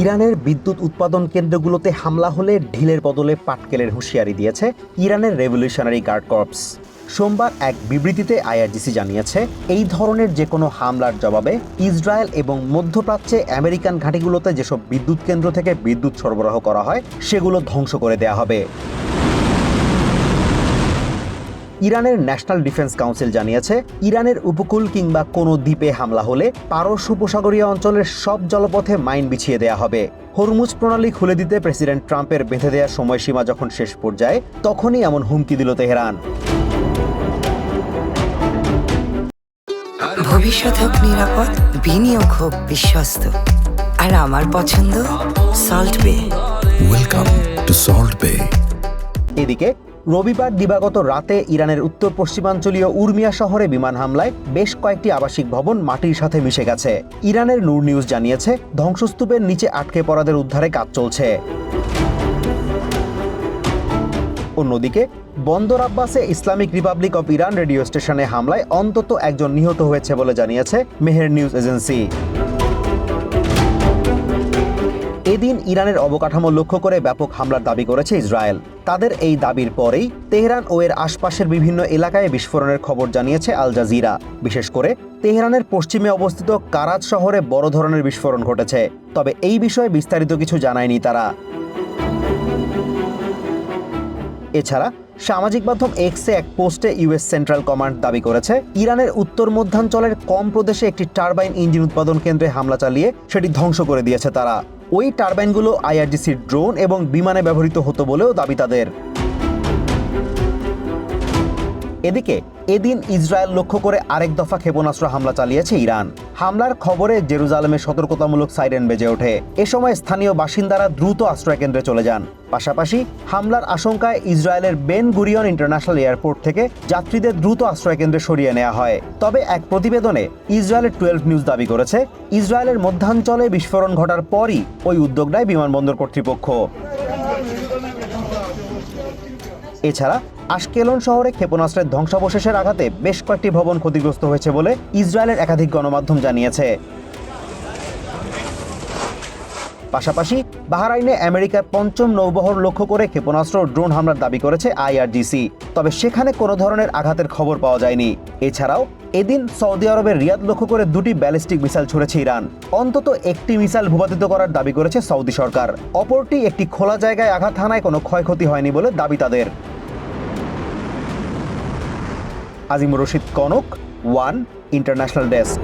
ইরানের বিদ্যুৎ উৎপাদন কেন্দ্রগুলোতে হামলা হলে ঢিলের বদলে পাটকেলের হুঁশিয়ারি দিয়েছে ইরানের রেভলিউশনারি গার্ড কর্পস। সোমবার এক বিবৃতিতে আইআরজিসি জানিয়েছে, এই ধরনের যে কোনো হামলার জবাবে ইসরায়েল এবং মধ্যপ্রাচ্যে আমেরিকান ঘাঁটিগুলোতে যেসব বিদ্যুৎ কেন্দ্র থেকে বিদ্যুৎ সরবরাহ করা হয় সেগুলো ধ্বংস করে দেয়া হবে। ইরানের ন্যাশনাল ডিফেন্স কাউন্সিল জানিয়েছে, ইরানের উপকূল কিংবা কোনো দ্বীপে হামলা হলে পারস্য উপসাগরীয় অঞ্চলের সব জলপথে মাইন বিছিয়ে দেয়া হবে। হরমুজ প্রণালী খুলে দিতে প্রেসিডেন্ট ট্রাম্পের বেঁধে দেওয়ার সময়সীমা যখন শেষ পর্যায়ে, তখনই এমন হুমকি দিল তেহরান। ভবিষ্যৎ হোক নিরাপদ, বিনিয়োগ হোক বিশ্বস্ত, আর আমার পছন্দ সল্ট বে। ওয়েলকাম টু সল্ট বে। এদিকে রবিবার দিবাগত রাতে ইরানের উত্তর পশ্চিমাঞ্চলীয় উর্মিয়া শহরে বিমান হামলায় বেশ কয়েকটি আবাসিক ভবন মাটির সাথে মিশে গেছে। ইরানের নূর নিউজ জানিয়েছে, ধ্বংসস্তূপের নিচে আটকে পড়াদের উদ্ধারে কাজ চলছে। অন্যদিকে বন্দর আব্বাসে Islamic Republic of Iran radio স্টেশনে হামলায় অন্তত একজন নিহত হয়েছে বলে জানিয়েছে মেহের নিউজ এজেন্সি। এদিন ইরানের অবকাঠামো লক্ষ্য করে ব্যাপক হামলার দাবি করেছে ইসরায়েল। তাদের এই দাবির পরেই তেহরান ও এর আশপাশের বিভিন্ন এলাকায় বিস্ফোরণের খবর জানিয়েছে আল জাজিরা। বিশেষ করে তেহরানের পশ্চিমে অবস্থিত কারাজ শহরে বড় ধরনের বিস্ফোরণ ঘটেছে, তবে এই বিষয়ে বিস্তারিত কিছু জানায়নি তারা। এছাড়া সামাজিক মাধ্যম এক্সে এক পোস্টে ইউএস সেন্ট্রাল কমান্ড দাবি করেছে, ইরানের উত্তর মধ্যাঞ্চলের কম প্রদেশে একটি টারবাইন ইঞ্জিন উৎপাদন কেন্দ্রে হামলা চালিয়ে সেটি ধ্বংস করে দিয়েছে তারা। ওই টারবাইনগুলো আইআরজিসির ড্রোন এবং বিমানে ব্যবহৃত হতো বলেও দাবি তাদের। এদিকে এদিন ইসরায়েল লক্ষ্য করে আরেক দফা ক্ষেপণাস্ত্র হামলা চালিয়েছে ইরান। হামলার খবরে জেরুজালেমে সতর্কতামূলক সাইরেন বেজে ওঠে। এ সময় স্থানীয় বাসিন্দারা দ্রুত আশ্রয়কেন্দ্রে চলে যান। পাশাপাশি হামলার আশঙ্কায় ইসরায়েলের বেন গুরিয়ন ইন্টারন্যাশনাল এয়ারপোর্ট থেকে যাত্রীদের দ্রুত আশ্রয়কেন্দ্রে সরিয়ে নেওয়া হয়। তবে এক প্রতিবেদনে ইসরায়েলের 12 নিউজ দাবি করেছে, ইসরায়েলের মধ্যাঞ্চলে বিস্ফোরণ ঘটার পরই ওই উদ্যোগ নেয় বিমানবন্দর কর্তৃপক্ষ। এছাড়া আশকেলন শহরে ক্ষেপণাস্ত্রের ধ্বংসাবশেষের আঘাতে বেশ কয়েকটি ভবন ক্ষতিগ্রস্ত হয়েছে বলে ইসরায়েলের একাধিক গণমাধ্যম জানিয়েছে। পাশাপাশি বাহরাইনে আমেরিকার ৫ম নৌবহর লক্ষ্য করে ক্ষেপণাস্ত্র ও ড্রোন হামলার দাবি করেছে আইআরজিসি, তবে সেখানে কোনো ধরনের আঘাতের খবর পাওয়া যায়নি। এছাড়াও এদিন সৌদি আরবের রিয়াদ লক্ষ্য করে 2টি ব্যালিস্টিক মিসাইল ছুড়েছে ইরান। অন্তত একটি মিসাইল ভূপাতিত করার দাবি করেছে সৌদি সরকার, অপরটি একটি খোলা জায়গায় আঘাত হানায় কোনো ক্ষয়ক্ষতি হয়নি বলে দাবি তাদের। Azimur Rashid Kanak, one international desk.